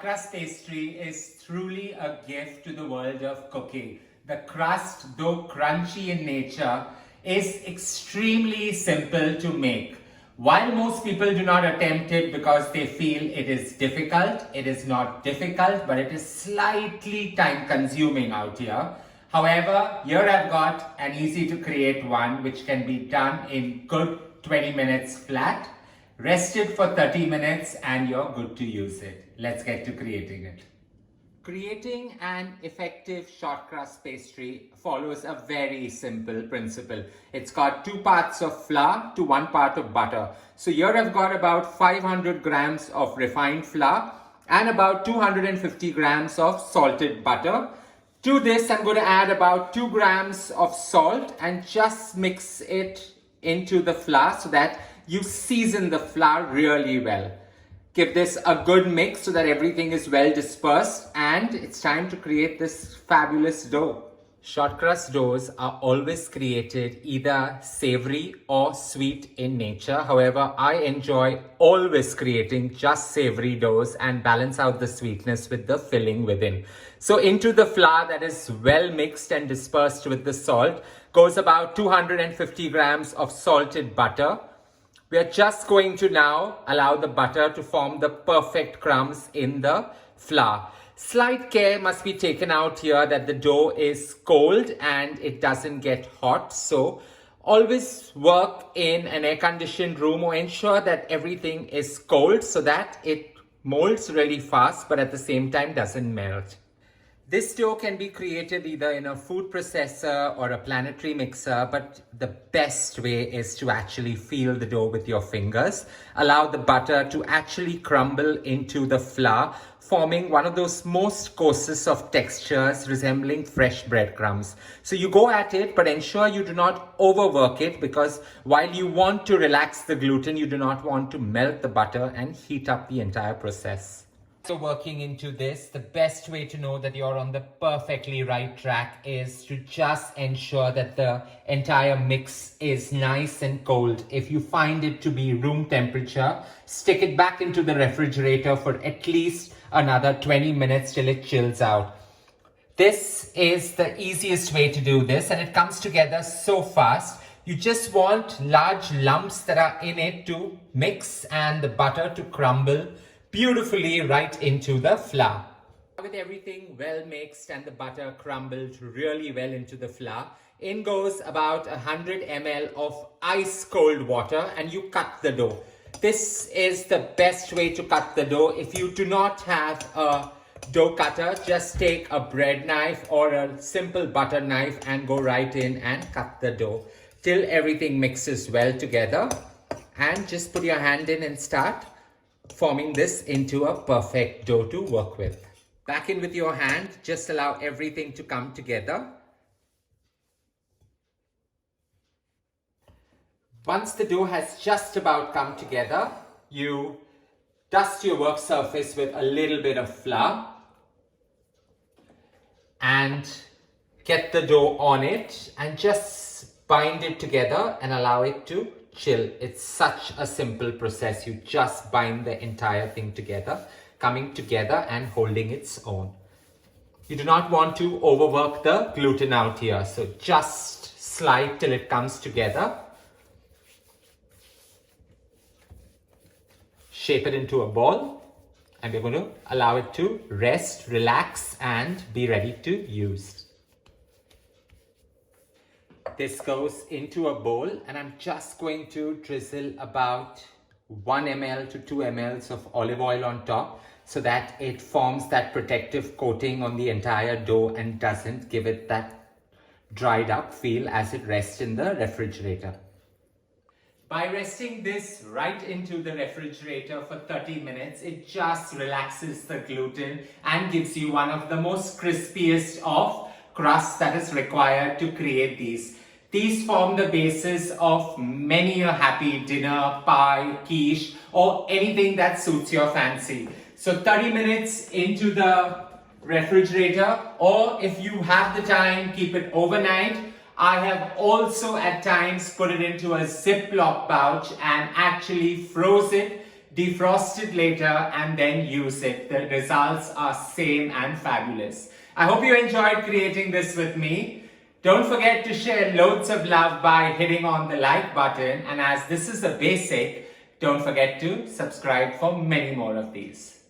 ShortCrust Pastry is truly a gift to the world of cooking. The crust, though crunchy in nature, is extremely simple to make. While most people do not attempt it because they feel it is difficult, it is not difficult, but it is slightly time consuming out here. However, here I've got an easy to create one which can be done in good 20 minutes flat. Rest it for 30 minutes and you're good to use it. Let's get to creating it. Creating an effective shortcrust pastry follows a very simple principle. It's got 2 parts of flour to 1 part of butter. So here I've got about 500 grams of refined flour and about 250 grams of salted butter. To this, I'm going to add about 2 grams of salt and just mix it into the flour so that you season the flour really well. Give this a good mix so that everything is well dispersed, and it's time to create this fabulous dough. Shortcrust doughs are always created either savory or sweet in nature. However, I enjoy always creating just savory doughs and balance out the sweetness with the filling within. So into the flour that is well mixed and dispersed with the salt goes about 250 grams of salted butter. We are just going to now allow the butter to form the perfect crumbs in the flour. Slight care must be taken out here that the dough is cold and it doesn't get hot. So always work in an air-conditioned room or ensure that everything is cold so that it molds really fast but at the same time doesn't melt. This dough can be created either in a food processor or a planetary mixer, but the best way is to actually feel the dough with your fingers. Allow the butter to actually crumble into the flour, forming one of those most coarsest of textures resembling fresh breadcrumbs. So you go at it, but ensure you do not overwork it, because while you want to relax the gluten, you do not want to melt the butter and heat up the entire process. So working into this, the best way to know that you're on the perfectly right track is to just ensure that the entire mix is nice and cold. If you find it to be room temperature, stick it back into the refrigerator for at least another 20 minutes till it chills out. This is the easiest way to do this, and it comes together so fast. You just want large lumps that are in it to mix and the butter to crumble beautifully right into the flour. With everything well mixed and the butter crumbled really well into the flour, in goes about 100 ml of ice cold water and you cut the dough. This is the best way to cut the dough. If you do not have a dough cutter, just take a bread knife or a simple butter knife and go right in and cut the dough till everything mixes well together, and just put your hand in and start forming this into a perfect dough to work with. Back in with your hand, just allow everything to come together. Once the dough has just about come together, you dust your work surface with a little bit of flour and get the dough on it and just bind it together and allow it to chill. It's such a simple process. You just bind the entire thing together, coming together and holding its own. You do not want to overwork the gluten out here, so just slide till it comes together. Shape it into a ball, and we're going to allow it to rest, relax, and be ready to use. This goes into a bowl, and I'm just going to drizzle about 1 ml to 2 ml of olive oil on top so that it forms that protective coating on the entire dough and doesn't give it that dried up feel as it rests in the refrigerator. By resting this right into the refrigerator for 30 minutes, it just relaxes the gluten and gives you one of the most crispiest of crusts that is required to create these. These form the basis of many a happy dinner, pie, quiche, or anything that suits your fancy. So 30 minutes into the refrigerator, or if you have the time, keep it overnight. I have also at times put it into a Ziploc pouch and actually froze it defrost it later, and then use it. The results are same and fabulous. I hope you enjoyed creating this with me. Don't forget to share loads of love by hitting on the like button, and as this is a basic, don't forget to subscribe for many more of these.